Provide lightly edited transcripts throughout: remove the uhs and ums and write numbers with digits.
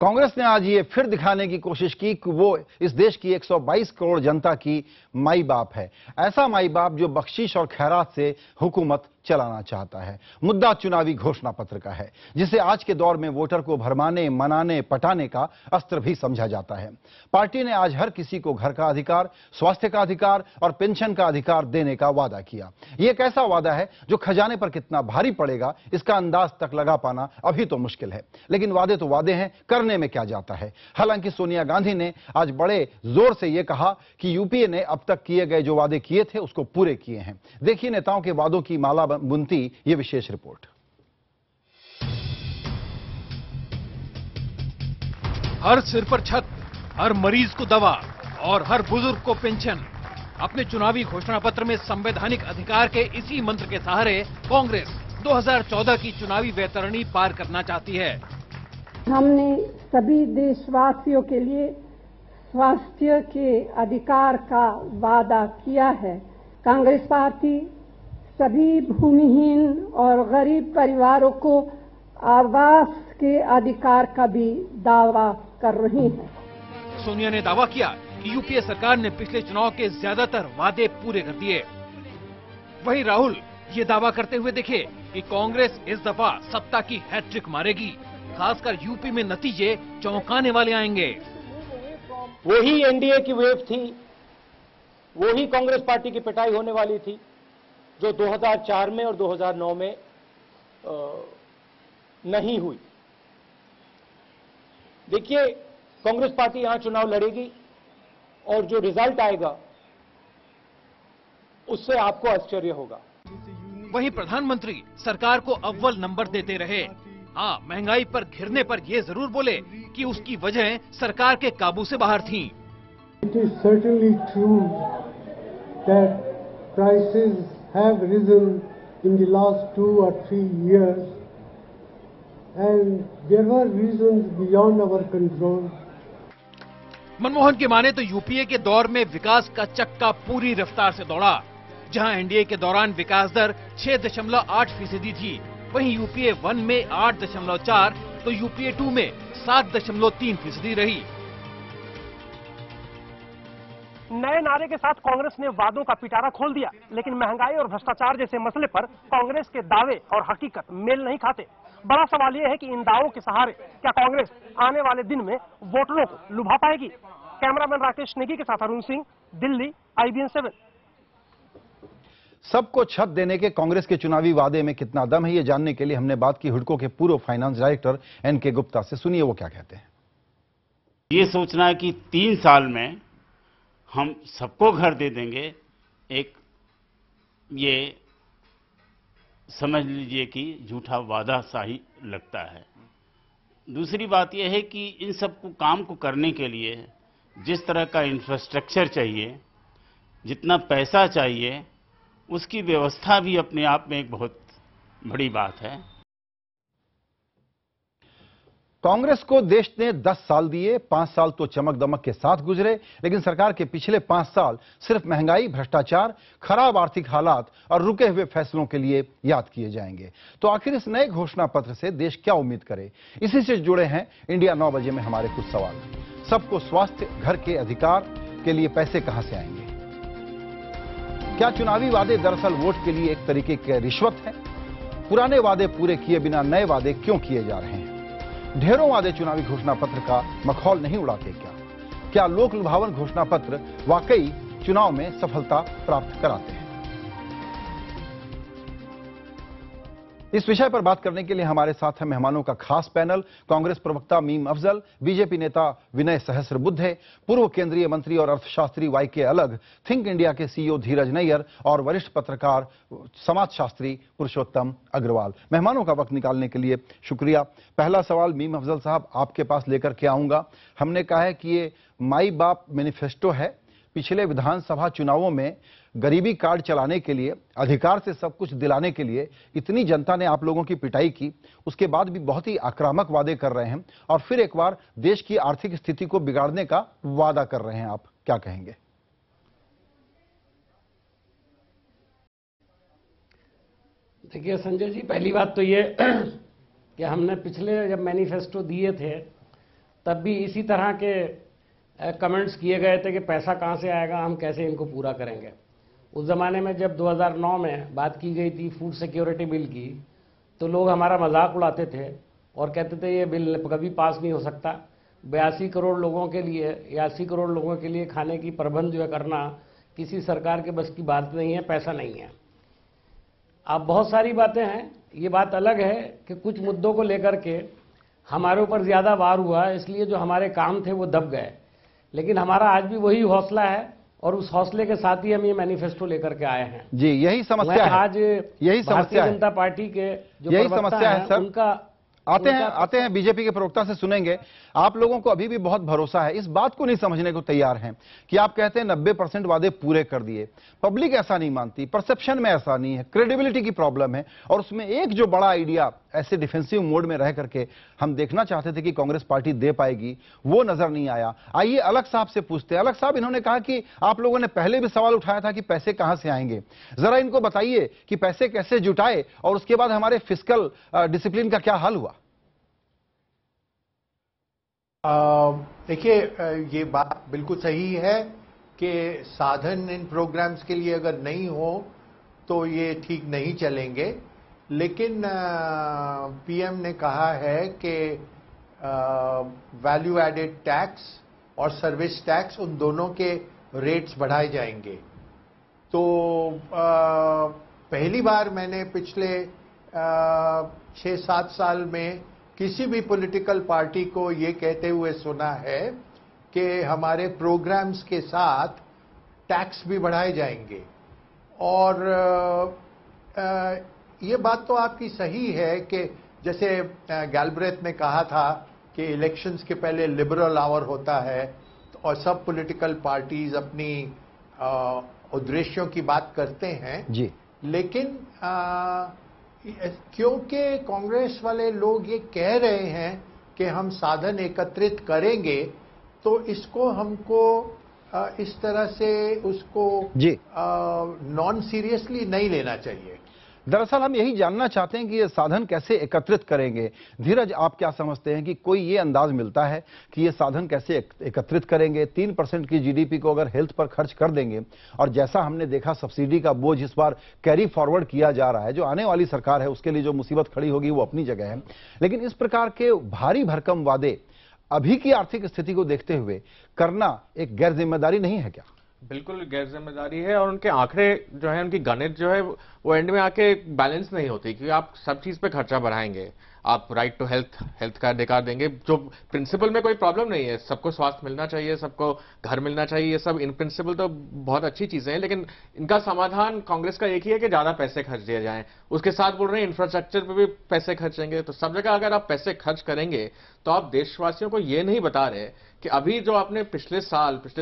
कांग्रेस ने आज ये फिर दिखाने की कोशिश की कि वो इस देश की 122 करोड़ जनता की माई बाप है। ऐसा माई बाप जो बख्शीश और खैरात से हुकूमत चलाना चाहता है। मुद्दा चुनावी घोषणा पत्र का है, जिसे आज के दौर में वोटर को भरमाने, मनाने, पटाने का अस्त्र भी समझा जाता है। पार्टी ने आज हर किसी को घर का अधिकार, स्वास्थ्य का अधिकार और पेंशन का अधिकार देने का वादा किया। यह एक ऐसा वादा है जो खजाने पर कितना भारी पड़ेगा, इसका अंदाज तक लगा पाना अभी तो मुश्किल है। लेकिन वादे तो वादे हैं, करने में क्या जाता है। हालांकि सोनिया गांधी ने आज बड़े जोर से यह कहा कि यूपीए ने अब तक किए गए जो वादे किए थे उसको पूरे किए हैं। देखिए नेताओं के वादों की माला बुनती ये विशेष रिपोर्ट। हर सिर पर छत, हर मरीज को दवा और हर बुजुर्ग को पेंशन। अपने चुनावी घोषणा पत्र में संवैधानिक अधिकार के इसी मंत्र के सहारे कांग्रेस 2014 की चुनावी वैतरणी पार करना चाहती है। हमने सभी देशवासियों के लिए स्वास्थ्य के अधिकार का वादा किया है। कांग्रेस पार्टी सभी भूमिहीन और गरीब परिवारों को आवास के अधिकार का भी दावा कर रही है। सोनिया ने दावा किया कि यूपीए सरकार ने पिछले चुनाव के ज्यादातर वादे पूरे कर दिए। वहीं राहुल ये दावा करते हुए दिखे कि कांग्रेस इस दफा सत्ता की हैट्रिक मारेगी। खासकर यूपी में नतीजे चौंकाने वाले आएंगे। वही एनडीए की वेव थी, वही कांग्रेस पार्टी की पिटाई होने वाली थी जो 2004 में और 2009 में नहीं हुई। देखिए, कांग्रेस पार्टी यहां चुनाव लड़ेगी और जो रिजल्ट आएगा उससे आपको आश्चर्य होगा। वहीं प्रधानमंत्री सरकार को अव्वल नंबर देते रहे। हाँ, महंगाई पर घिरने पर ये जरूर बोले कि उसकी वजह सरकार के काबू से बाहर थी। It is certainly true that prices have risen in the last 2 or 3 years and there were reasons beyond our control. Manmohan की माने तो यूपीए के दौर में विकास का चक्का पूरी रफ्तार से दौड़ा। जहां एनडीए के दौरान विकास दर 6.8% थी, वहीं यूपीए 1 में 8.4 तो यूपीए 2 में 7.3% रही। नए नारे के साथ कांग्रेस ने वादों का पिटारा खोल दिया, लेकिन महंगाई और भ्रष्टाचार जैसे मसले पर कांग्रेस के दावे और हकीकत मेल नहीं खाते। बड़ा सवाल यह है कि इन दावों के सहारे क्या कांग्रेस आने वाले दिन में वोटरों को लुभा पाएगी। कैमरामैन राकेश नेगी के साथ अरुण सिंह, दिल्ली, IBN 7। सबको छत देने के कांग्रेस के चुनावी वादे में कितना दम है, ये जानने के लिए हमने बात की हुडको के पूर्व फाइनेंस डायरेक्टर NK गुप्ता से। सुनिए वो क्या कहते हैं। ये सोचना है कि 3 साल में हम सबको घर दे देंगे, एक ये समझ लीजिए कि झूठा वादा सा ही लगता है। दूसरी बात यह है कि इन सब को काम को करने के लिए जिस तरह का इंफ्रास्ट्रक्चर चाहिए, जितना पैसा चाहिए, उसकी व्यवस्था भी अपने आप में एक बहुत बड़ी बात है। कांग्रेस को देश ने 10 साल दिए, 5 साल तो चमक दमक के साथ गुजरे, लेकिन सरकार के पिछले 5 साल सिर्फ महंगाई, भ्रष्टाचार, खराब आर्थिक हालात और रुके हुए फैसलों के लिए याद किए जाएंगे। तो आखिर इस नए घोषणा पत्र से देश क्या उम्मीद करे, इसी से जुड़े हैं इंडिया 9 बजे में हमारे कुछ सवाल। सबको स्वास्थ्य, घर के अधिकार के लिए पैसे कहां से आएंगे? क्या चुनावी वादे दरअसल वोट के लिए एक तरीके की रिश्वत है? पुराने वादे पूरे किए बिना नए वादे क्यों किए जा रहे हैं? ढेरों वादे चुनावी घोषणा पत्र का मखौल नहीं उड़ाते क्या? क्या लोक लुभावन घोषणा पत्र वाकई चुनाव में सफलता प्राप्त कराते हैं? इस विषय पर बात करने के लिए हमारे साथ है मेहमानों का खास पैनल। कांग्रेस प्रवक्ता मीम अफजल, बीजेपी नेता विनय सहस्रबुद्धे, पूर्व केंद्रीय मंत्री और अर्थशास्त्री YK अलग, थिंक इंडिया के CEO धीरज नैयर और वरिष्ठ पत्रकार समाजशास्त्री पुरुषोत्तम अग्रवाल। मेहमानों का वक्त निकालने के लिए शुक्रिया। पहला सवाल मीम अफजल साहब आपके पास लेकर के आऊंगा। हमने कहा है कि ये माई बाप मैनिफेस्टो है। पिछले विधानसभा चुनावों में गरीबी कार्ड चलाने के लिए, अधिकार से सब कुछ दिलाने के लिए इतनी जनता ने आप लोगों की पिटाई की, उसके बाद भी बहुत ही आक्रामक वादे कर रहे हैं और फिर एक बार देश की आर्थिक स्थिति को बिगाड़ने का वादा कर रहे हैं। आप क्या कहेंगे? देखिए संजय जी, पहली बात तो ये कि हमने पिछले जब मैनिफेस्टो दिए थे तब भी इसी तरह के कमेंट्स किए गए थे कि पैसा कहाँ से आएगा, हम कैसे इनको पूरा करेंगे। उस ज़माने में जब 2009 में बात की गई थी फूड सिक्योरिटी बिल की, तो लोग हमारा मजाक उड़ाते थे और कहते थे ये बिल कभी पास नहीं हो सकता। 82 करोड़ लोगों के लिए या 80 करोड़ लोगों के लिए खाने की प्रबंध जो है करना किसी सरकार के बस की बात नहीं है, पैसा नहीं है। अब बहुत सारी बातें हैं, ये बात अलग है कि कुछ मुद्दों को लेकर के हमारे ऊपर ज़्यादा वार हुआ, इसलिए जो हमारे काम थे वो दब गए। लेकिन हमारा आज भी वही हौसला है और उस हौसले के साथ ही हम ये मैनिफेस्टो लेकर के आए हैं। जी, यही समस्या है। आज यही समस्या भारतीय है। जनता पार्टी के जो यही प्रवक्ता समस्या है हैं, सर। उनका आते हैं बीजेपी के प्रवक्ता से सुनेंगे। आप लोगों को अभी भी बहुत भरोसा है, इस बात को नहीं समझने को तैयार हैं कि आप कहते हैं 90% वादे पूरे कर दिए। पब्लिक ऐसा नहीं मानती, परसेप्शन में ऐसा नहीं है, क्रेडिबिलिटी की प्रॉब्लम है। और उसमें एक जो बड़ा आइडिया ऐसे डिफेंसिव मोड में रह करके हम देखना चाहते थे कि कांग्रेस पार्टी दे पाएगी, वो नजर नहीं आया। आइए अलग साहब से पूछते हैं। अलग साहब, इन्होंने कहा कि आप लोगों ने पहले भी सवाल उठाया था कि पैसे कहां से आएंगे। जरा इनको बताइए कि पैसे कैसे जुटाए और उसके बाद हमारे फिस्कल डिसिप्लिन का क्या हाल हुआ। देखिए, ये बात बिल्कुल सही है कि साधन इन प्रोग्राम्स के लिए अगर नहीं हो तो ये ठीक नहीं चलेंगे। लेकिन पीएम ने कहा है कि वैल्यू एडेड टैक्स और सर्विस टैक्स, उन दोनों के रेट्स बढ़ाए जाएंगे। तो पहली बार मैंने पिछले 6-7 साल में किसी भी पॉलिटिकल पार्टी को ये कहते हुए सुना है कि हमारे प्रोग्राम्स के साथ टैक्स भी बढ़ाए जाएंगे। और ये बात तो आपकी सही है कि जैसे गैल्ब्रेथ ने कहा था कि इलेक्शंस के पहले लिबरल आवर होता है और सब पॉलिटिकल पार्टीज अपनी उद्देश्यों की बात करते हैं जी। लेकिन क्योंकि कांग्रेस वाले लोग ये कह रहे हैं कि हम साधन एकत्रित करेंगे, तो इसको हमको इस तरह से उसको नॉन सीरियसली नहीं लेना चाहिए। दरअसल हम यही जानना चाहते हैं कि ये साधन कैसे एकत्रित करेंगे। धीरज, आप क्या समझते हैं कि कोई ये अंदाज मिलता है कि ये साधन कैसे एकत्रित करेंगे? 3% की जीडीपी को अगर हेल्थ पर खर्च कर देंगे, और जैसा हमने देखा सब्सिडी का बोझ इस बार कैरी फॉरवर्ड किया जा रहा है, जो आने वाली सरकार है उसके लिए जो मुसीबत खड़ी होगी वो अपनी जगह है। लेकिन इस प्रकार के भारी भरकम वादे अभी की आर्थिक स्थिति को देखते हुए करना एक गैर जिम्मेदारी नहीं है क्या? बिल्कुल गैर जिम्मेदारी है। और उनके आंकड़े जो है, उनकी गणित जो है वो एंड में आके बैलेंस नहीं होती, क्योंकि आप सब चीज पे खर्चा बढ़ाएंगे। आप राइट टू हेल्थ का अधिकार देंगे, जो प्रिंसिपल में कोई प्रॉब्लम नहीं है, सबको स्वास्थ्य मिलना चाहिए, सबको घर मिलना चाहिए, ये सब इन प्रिंसिपल तो बहुत अच्छी चीजें हैं। लेकिन इनका समाधान कांग्रेस का एक ही है कि ज्यादा पैसे खर्च दिए जाएं। उसके साथ बोल रहे हैं इंफ्रास्ट्रक्चर पे भी पैसे खर्चेंगे। तो सब जगह अगर आप पैसे खर्च करेंगे तो आप देशवासियों को ये नहीं बता रहे कि अभी जो आपने पिछले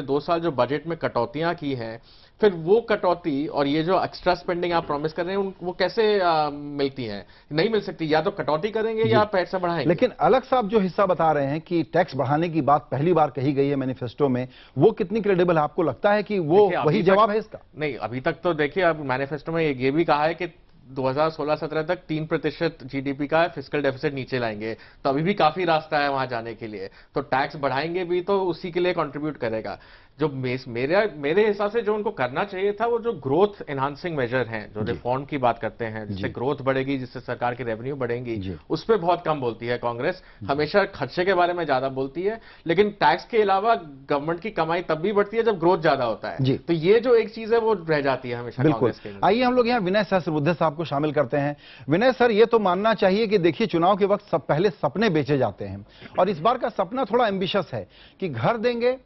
2 साल जो बजट में कटौतियां की हैं, फिर वो कटौती और ये जो एक्स्ट्रा स्पेंडिंग आप प्रॉमिस कर रहे हैं वो कैसे मिलती हैं? नहीं मिल सकती। या तो कटौती करेंगे या पैसा बढ़ाएंगे। लेकिन अलग साहब जो हिस्सा बता रहे हैं कि टैक्स बढ़ाने की बात पहली बार कही गई है मैनिफेस्टो में, वो कितनी क्रेडिबल है? आपको लगता है कि वो वही जवाब है इसका? नहीं, अभी तक तो देखिए, अब मैनिफेस्टो में ये भी कहा है कि 2016-17 तक 3% जीडीपी का फिस्कल डेफिसिट नीचे लाएंगे। तो अभी भी काफी रास्ता है वहां जाने के लिए। तो टैक्स बढ़ाएंगे भी तो उसी के लिए कंट्रीब्यूट करेगा। जो मेरे हिसाब से जो उनको करना चाहिए था, वो जो ग्रोथ एनहांसिंग मेजर हैं, जो रिफॉर्म की बात करते हैं, जिससे ग्रोथ बढ़ेगी, जिससे सरकार की रेवेन्यू बढ़ेंगी, उस पर बहुत कम बोलती है कांग्रेस। हमेशा खर्चे के बारे में ज्यादा बोलती है, लेकिन टैक्स के अलावा गवर्नमेंट की कमाई तब भी बढ़ती है जब ग्रोथ ज्यादा होता है। तो ये जो एक चीज है वो रह जाती है हमेशा कांग्रेस के। आइए हम लोग यहाँ विनय सहस्त्रबुद्धे साहब को शामिल करते हैं। विनय सर, ये तो मानना चाहिए कि देखिए, चुनाव के वक्त पहले सपने बेचे जाते हैं, और इस बार का सपना थोड़ा एम्बिशियस है कि घर देंगे,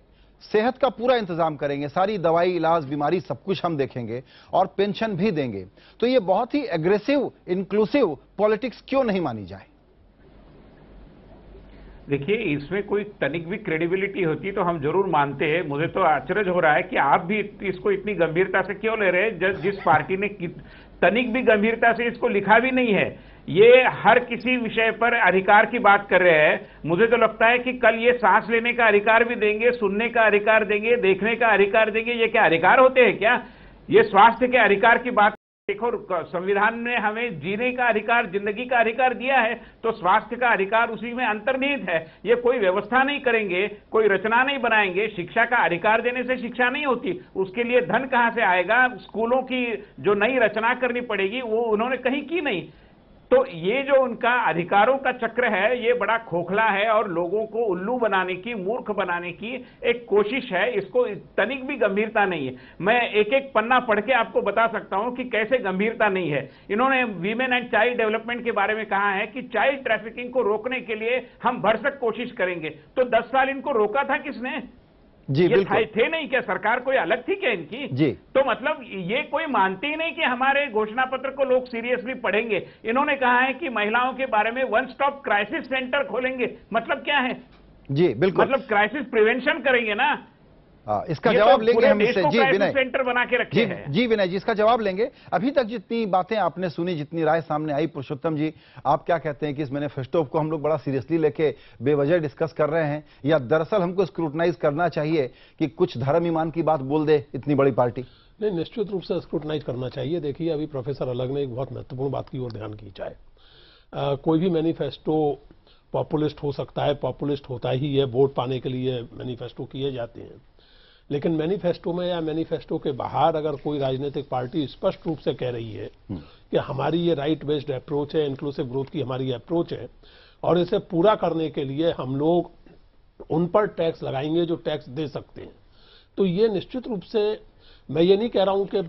सेहत का पूरा इंतजाम करेंगे, सारी दवाई, इलाज, बीमारी सब कुछ हम देखेंगे, और पेंशन भी देंगे। तो ये बहुत ही एग्रेसिव, इंक्लूसिव पॉलिटिक्स क्यों नहीं मानी जाए? देखिए, इसमें कोई तनिक भी क्रेडिबिलिटी होती तो हम जरूर मानते हैं। मुझे तो आश्चर्य हो रहा है कि आप भी इसको इतनी गंभीरता से क्यों ले रहे हैं, जिस पार्टी ने तनिक भी गंभीरता से इसको लिखा भी नहीं है। ये हर किसी विषय पर अधिकार की बात कर रहे हैं। मुझे तो लगता है कि कल ये सांस लेने का अधिकार भी देंगे, सुनने का अधिकार देंगे, देखने का अधिकार देंगे। ये क्या अधिकार होते हैं क्या? ये स्वास्थ्य के अधिकार की बात देखो, संविधान ने हमें जीने का अधिकार, जिंदगी का अधिकार दिया है, तो स्वास्थ्य का अधिकार उसी में अंतर्निहित है। ये कोई व्यवस्था नहीं करेंगे, कोई रचना नहीं बनाएंगे। शिक्षा का अधिकार देने से शिक्षा नहीं होती, उसके लिए धन कहां से आएगा? स्कूलों की जो नई रचना करनी पड़ेगी वो उन्होंने कहीं की नहीं। तो ये जो उनका अधिकारों का चक्र है, ये बड़ा खोखला है और लोगों को उल्लू बनाने की, मूर्ख बनाने की एक कोशिश है। इसको तनिक भी गंभीरता नहीं है। मैं एक एक पन्ना पढ़ के आपको बता सकता हूं कि कैसे गंभीरता नहीं है। इन्होंने वीमेन एंड चाइल्ड डेवलपमेंट के बारे में कहा है कि चाइल्ड ट्रैफिकिंग को रोकने के लिए हम भरसक कोशिश करेंगे। तो 10 साल इनको रोका था किसने? जी, ये बिल्कुल थे नहीं क्या? सरकार कोई अलग थी क्या इनकी? जी। तो मतलब ये कोई मानते ही नहीं कि हमारे घोषणा पत्र को लोग सीरियसली पढ़ेंगे। इन्होंने कहा है कि महिलाओं के बारे में वन स्टॉप क्राइसिस सेंटर खोलेंगे। मतलब क्या है? जी बिल्कुल, मतलब क्राइसिस प्रिवेंशन करेंगे ना। इसका जवाब लेंगे हम इससे। जी विनय, सेंटर बना के रखे हैं। जी विनय जी, इसका जवाब लेंगे। अभी तक जितनी बातें आपने सुनी, जितनी राय सामने आई, पुरुषोत्तम जी आप क्या कहते हैं कि इस मैनिफेस्टो को हम लोग बड़ा सीरियसली लेके बेवजह डिस्कस कर रहे हैं, या दरअसल हमको स्क्रूटनाइज करना चाहिए कि कुछ धर्म ईमान की बात बोल दे इतनी बड़ी पार्टी? नहीं, निश्चित रूप से स्क्रूटनाइज करना चाहिए। देखिए, अभी प्रोफेसर अलग ने एक बहुत महत्वपूर्ण बात की ओर ध्यान खींचा है। कोई भी मैनिफेस्टो पॉपुलिस्ट हो सकता है, पॉपुलिस्ट होता ही है, वोट पाने के लिए मैनिफेस्टो किए जाते हैं। लेकिन मैनिफेस्टो में या मैनिफेस्टो के बाहर अगर कोई राजनीतिक पार्टी स्पष्ट रूप से कह रही है कि हमारी ये राइट बेस्ड अप्रोच है, इंक्लूसिव ग्रोथ की हमारी अप्रोच है, और इसे पूरा करने के लिए हम लोग उन पर टैक्स लगाएंगे जो टैक्स दे सकते हैं, तो ये निश्चित रूप से, मैं ये नहीं कह रहा हूं कि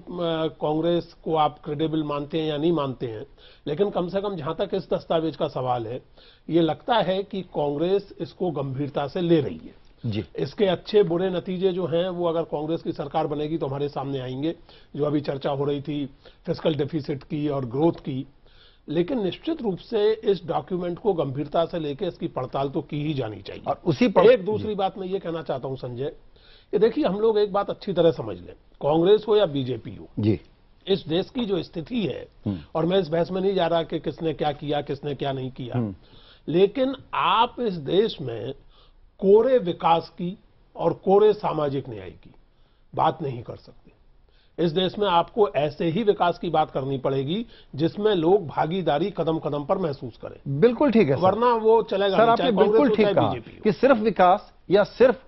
कांग्रेस को आप क्रेडिबल मानते हैं या नहीं मानते हैं, लेकिन कम से कम जहां तक इस दस्तावेज का सवाल है, ये लगता है कि कांग्रेस इसको गंभीरता से ले रही है। जी। इसके अच्छे बुरे नतीजे जो हैं वो अगर कांग्रेस की सरकार बनेगी तो हमारे सामने आएंगे, जो अभी चर्चा हो रही थी फिस्कल डेफिसिट की और ग्रोथ की। लेकिन निश्चित रूप से इस डॉक्यूमेंट को गंभीरता से लेकर इसकी पड़ताल तो की ही जानी चाहिए। और उसी एक दूसरी बात मैं ये कहना चाहता हूं संजय, कि देखिए हम लोग एक बात अच्छी तरह समझ लें, कांग्रेस हो या बीजेपी हो, जी, इस देश की जो स्थिति है, और मैं इस बहस में नहीं जा रहा कि किसने क्या किया किसने क्या नहीं किया, लेकिन आप इस देश में कोरे विकास की और कोरे सामाजिक न्याय की बात नहीं कर सकते। इस देश में आपको ऐसे ही विकास की बात करनी पड़ेगी जिसमें लोग भागीदारी कदम कदम पर महसूस करें। बिल्कुल ठीक है, वरना वो चलेगा सर, आपने बिल्कुल ठीक कहा कि सिर्फ विकास या सिर्फ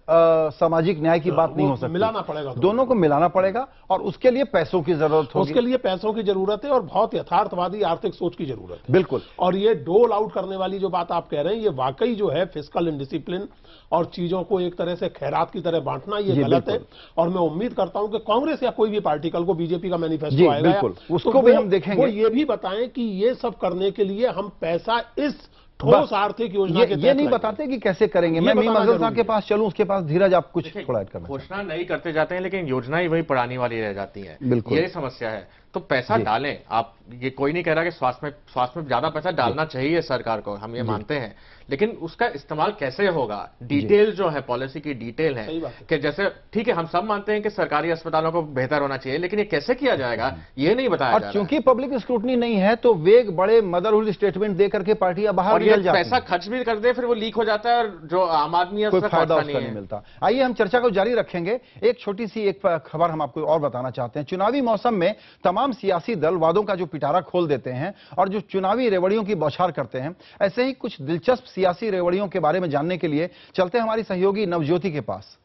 सामाजिक न्याय की बात नहीं हो सकती, मिलाना पड़ेगा, दोनों को मिलाना पड़ेगा, और उसके लिए पैसों की जरूरत होगी। उसके लिए पैसों की जरूरत है और बहुत यथार्थवादी आर्थिक सोच की जरूरत है। बिल्कुल। और ये डोल आउट करने वाली जो बात आप कह रहे हैं, ये वाकई जो है फिस्कल इंडिसिप्लिन और चीजों को एक तरह से खैरात की तरह बांटना, ये गलत है। और मैं उम्मीद करता हूं कि कांग्रेस या कोई भी पार्टी, कल को बीजेपी का मैनिफेस्टो आएगा, उसको भी हम देखेंगे, वो ये भी बताएं कि ये सब करने के लिए हम पैसा इस ठोस आर्थिक योजना के ये नहीं बताते कि कैसे करेंगे। मैं मीम अफजल साहब के पास चलूं, उसके पास धीरज आप कुछ थोड़ा ऐड करना। घोषणा नहीं करते जाते हैं लेकिन योजना ही वही पुरानी वाली रह जाती है। बिल्कुल, यही समस्या है। तो पैसा डालें आप, ये कोई नहीं कह रहा कि स्वास्थ्य में ज्यादा पैसा डालना चाहिए सरकार को, हम ये मानते हैं, लेकिन उसका इस्तेमाल कैसे होगा, डिटेल जो है, पॉलिसी की डिटेल है कि जैसे, ठीक है हम सब मानते हैं कि सरकारी अस्पतालों को बेहतर होना चाहिए, लेकिन ये कैसे किया जाएगा ये नहीं बताया जा रहा है। चूंकि पब्लिक स्क्रूटनी नहीं है तो वेग बड़े मदरहुल स्टेटमेंट दे करके पार्टियां बाहर निकल जाती हैं, पैसा खर्च भी कर दे, फिर वो लीक हो जाता है और जो आम आदमी है उसका फायदा नहीं मिलता। आइए हम चर्चा को जारी रखेंगे। एक छोटी सी एक खबर हम आपको और बताना चाहते हैं। चुनावी मौसम में तमाम सियासी दल वादों का जो पिटारा खोल देते हैं और जो चुनावी रेवड़ियों की बौछार करते हैं, ऐसे ही कुछ दिलचस्प सियासी रेवड़ियों के बारे में जानने के लिए चलते हैं हमारी सहयोगी नवज्योति के पास।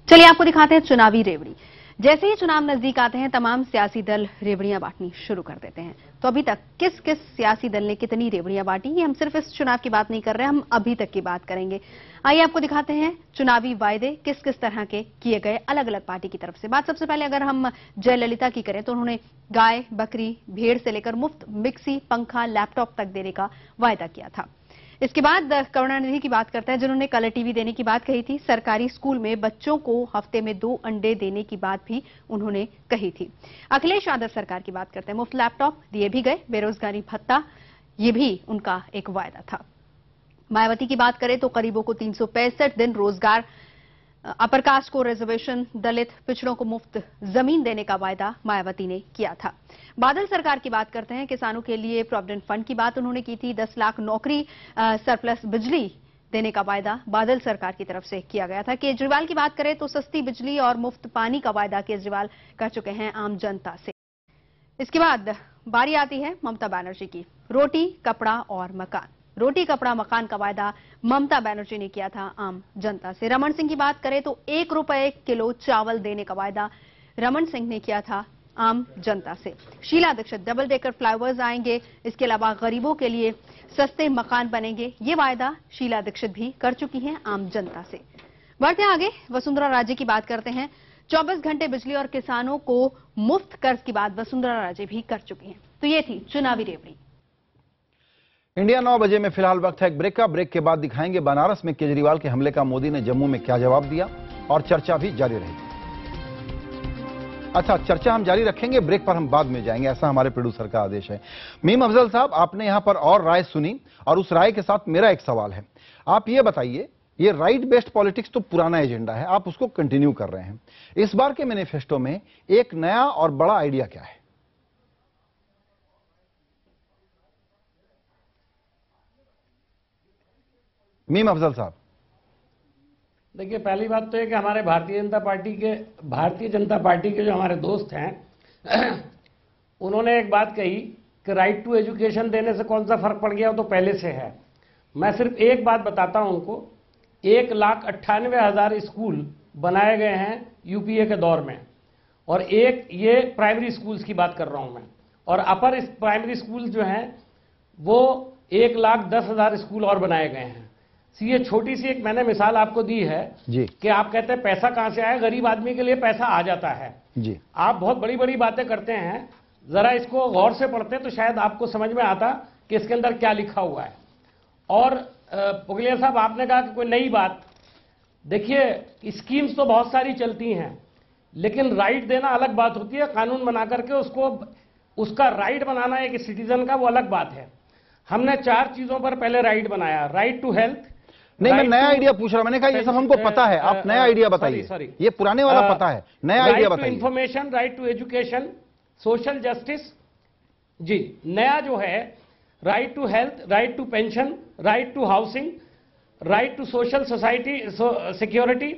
चलिए आपको दिखाते हैं चुनावी रेवड़ी। जैसे ही चुनाव नजदीक आते हैं तमाम सियासी दल रेवड़ियां बांटनी शुरू कर देते हैं। तो अभी तक किस किस सियासी दल ने कितनी रेवड़ियां बांटी, ये हम सिर्फ इस चुनाव की बात नहीं कर रहे, हम अभी तक की बात करेंगे। आइए आपको दिखाते हैं चुनावी वायदे किस किस तरह के किए गए अलग अलग पार्टी की तरफ से। बात सबसे पहले अगर हम जयललिता की करें तो उन्होंने गाय, बकरी, भेड़ से लेकर मुफ्त मिक्सी, पंखा, लैपटॉप तक देने का वायदा किया था। इसके बाद करुणानिधि की बात करते हैं जिन्होंने कलर टीवी देने की बात कही थी। सरकारी स्कूल में बच्चों को हफ्ते में 2 अंडे देने की बात भी उन्होंने कही थी। अखिलेश यादव सरकार की बात करते हैं, मुफ्त लैपटॉप दिए भी गए, बेरोजगारी भत्ता ये भी उनका एक वायदा था। मायावती की बात करें तो गरीबों को 365 दिन रोजगार, अपर कास्ट को रिजर्वेशन, दलित पिछड़ों को मुफ्त जमीन देने का वायदा मायावती ने किया था। बादल सरकार की बात करते हैं, किसानों के लिए प्रोविडेंट फंड की बात उन्होंने की थी। 10 लाख नौकरी, सरप्लस बिजली देने का वायदा बादल सरकार की तरफ से किया गया था। केजरीवाल की बात करें तो सस्ती बिजली और मुफ्त पानी का वायदा केजरीवाल कर चुके हैं आम जनता से। इसके बाद बारी आती है ममता बनर्जी की। रोटी, कपड़ा और मकान। रोटी, कपड़ा, मकान का वायदा ममता बनर्जी ने किया था आम जनता से। रमन सिंह की बात करें तो 1 रुपए किलो चावल देने का वायदा रमन सिंह ने किया था आम जनता से। Sheila Dikshit, double decker flyovers आएंगे, इसके अलावा गरीबों के लिए सस्ते मकान बनेंगे, ये वायदा शीला दीक्षित भी कर चुकी हैं आम जनता से। बढ़ते आगे वसुंधरा राजे की बात करते हैं। 24 घंटे बिजली और किसानों को मुफ्त कर्ज की बात वसुंधरा राजे भी कर चुकी हैं। तो ये थी चुनावी रेवड़ी। इंडिया 9 बजे में फिलहाल वक्त है एक ब्रेक का। ब्रेक के बाद दिखाएंगे बनारस में केजरीवाल के हमले का मोदी ने जम्मू में क्या जवाब दिया, और चर्चा भी जारी रहेगी। अच्छा, चर्चा हम जारी रखेंगे, ब्रेक पर हम बाद में जाएंगे, ऐसा हमारे प्रोड्यूसर का आदेश है। मीम अफजल साहब, आपने यहां पर और राय सुनी, और उस राय के साथ मेरा एक सवाल है। आप ये बताइए, ये राइट बेस्ड पॉलिटिक्स तो पुराना एजेंडा है, आप उसको कंटिन्यू कर रहे हैं। इस बार के मैनिफेस्टो में एक नया और बड़ा आइडिया क्या है? मीम अफजल साहब। देखिए, पहली बात तो है कि हमारे भारतीय जनता पार्टी के जो हमारे दोस्त हैं उन्होंने एक बात कही कि राइट टू एजुकेशन देने से कौन सा फर्क पड़ गया, वो तो पहले से है। मैं सिर्फ एक बात बताता हूं उनको, 1,98,000 स्कूल बनाए गए हैं यूपीए के दौर में, और एक ये प्राइमरी स्कूल्स की बात कर रहा हूं मैं, और अपर प्राइमरी स्कूल जो हैं वो 1,10,000 स्कूल और बनाए गए हैं। ये छोटी सी एक मैंने मिसाल आपको दी है जी, कि आप कहते हैं पैसा कहां से आया, गरीब आदमी के लिए पैसा आ जाता है जी। आप बहुत बड़ी बड़ी बातें करते हैं, जरा इसको गौर से पढ़ते तो शायद आपको समझ में आता कि इसके अंदर क्या लिखा हुआ है। और पुगलिया साहब, आपने कहा कि कोई नई बात, देखिए स्कीम्स तो बहुत सारी चलती हैं, लेकिन राइट देना अलग बात होती है, कानून बना करके उसका राइट बनाना एक सिटीजन का, वो अलग बात है। हमने 4 चीजों पर पहले राइट बनाया, राइट टू हेल्थ। नहीं, मैं नया आइडिया पूछ रहा, मैंने कहा ये सब हमको पता है, आप नया आइडिया बताइए। ये पुराने वाला पता है, नया आइडिया बताइए। Information, right to education, social justice जी। नया जो है right to health, right to pension, right to housing, right to social society security,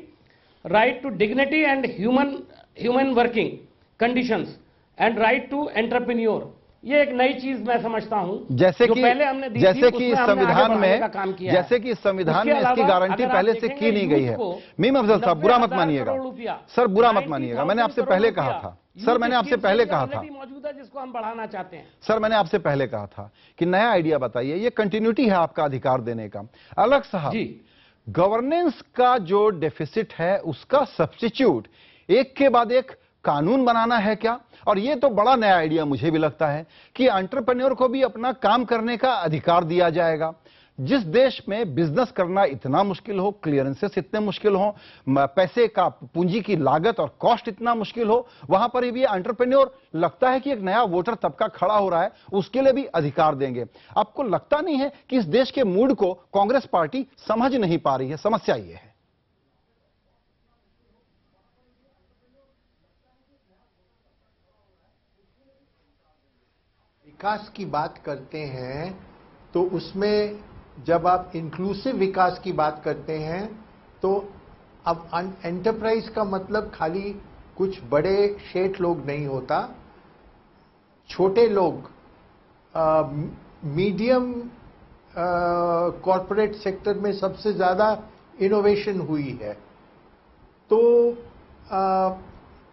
right to dignity and human working conditions, and right to entrepreneur. ये एक नई चीज मैं समझता हूं, जैसे जो कि पहले हमने दी जैसे थी, कि उसमें हमने संविधान आगे बढ़ाने में का काम किया है। जैसे कि संविधान में उसके इसकी अलावा गारंटी अगर आप पहले से देखेंगे की नहीं गई है। मीम अफजल साहब, बुरा मत मानिएगा सर, बुरा मत मानिएगा, मैंने आपसे पहले कहा था सर, मैंने आपसे पहले कहा था मौजूद है जिसको हम बढ़ाना चाहते हैं सर, मैंने आपसे पहले कहा था कि नया आइडिया बताइए। ये कंटिन्यूटी है आपका अधिकार देने का। अलग साहब, गवर्नेंस का जो डेफिसिट है उसका सब्स्टिट्यूट एक के बाद एक कानून बनाना है क्या? और ये तो बड़ा नया आइडिया मुझे भी लगता है कि एंटरप्रेन्योर को भी अपना काम करने का अधिकार दिया जाएगा। जिस देश में बिजनेस करना इतना मुश्किल हो, क्लियरेंसेस इतने मुश्किल हो, पैसे का पूंजी की लागत और कॉस्ट इतना मुश्किल हो, वहां पर भी एंटरप्रेन्योर लगता है कि एक नया वोटर तबका खड़ा हो रहा है, उसके लिए भी अधिकार देंगे। आपको लगता नहीं है कि इस देश के मूड को कांग्रेस पार्टी समझ नहीं पा रही है? समस्या ये है। विकास की बात करते हैं तो उसमें जब आप इंक्लूसिव विकास की बात करते हैं तो अब एंटरप्राइज का मतलब खाली कुछ बड़े शेठ लोग नहीं होता, छोटे लोग, मीडियम कॉरपोरेट सेक्टर में सबसे ज्यादा इनोवेशन हुई है। तो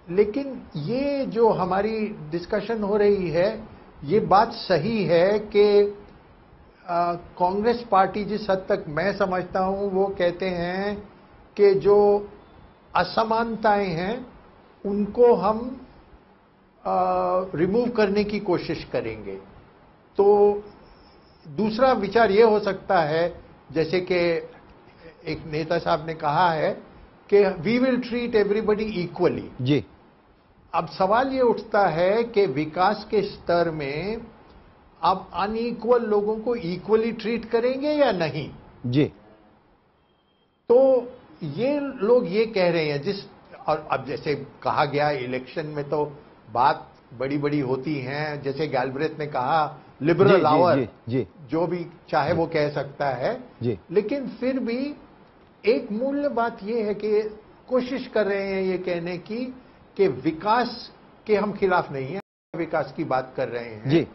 लेकिन ये जो हमारी डिस्कशन हो रही है, ये बात सही है कि कांग्रेस पार्टी जिस हद तक मैं समझता हूं, वो कहते हैं कि जो असमानताएं हैं उनको हम रिमूव करने की कोशिश करेंगे। तो दूसरा विचार ये हो सकता है, जैसे कि एक नेता साहब ने कहा है कि we will treat everybody equally. जी। अब सवाल ये उठता है कि विकास के स्तर में आप अनइक्वल लोगों को इक्वली ट्रीट करेंगे या नहीं? जी। तो ये लोग ये कह रहे हैं और अब जैसे कहा गया इलेक्शन में तो बात बड़ी बड़ी होती हैं, जैसे गैल्ब्रेथ ने कहा लिबरल आवर, जो भी चाहे वो कह सकता है जी। लेकिन फिर भी एक मूल्य बात ये है कि कोशिश कर रहे हैं ये कहने की कि विकास के हम खिलाफ नहीं हैं, विकास की बात कर रहे हैं जी,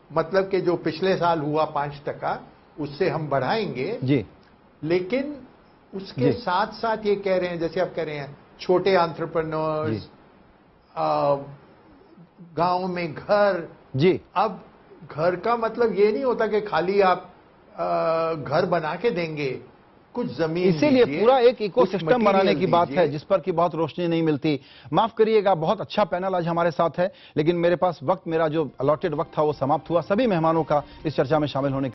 मतलब कि जो पिछले साल हुआ 5%, उससे हम बढ़ाएंगे जी, लेकिन उसके जी। साथ साथ ये कह रहे हैं, जैसे आप कह रहे हैं छोटे एंटरप्रेन्योर्स, गांव में घर। जी, अब घर का मतलब ये नहीं होता कि खाली आप घर बना के देंगे, कुछ जमीन इसीलिए दीजिए, पूरा एक कुछ इकोसिस्टम बनाने मटेरियल की बात है दीजिए। जिस पर कि बहुत रोशनी नहीं मिलती। माफ करिएगा, बहुत अच्छा पैनल आज हमारे साथ है, लेकिन मेरे पास वक्त, मेरा जो अलॉटेड वक्त था वो समाप्त हुआ। सभी मेहमानों का इस चर्चा में शामिल होने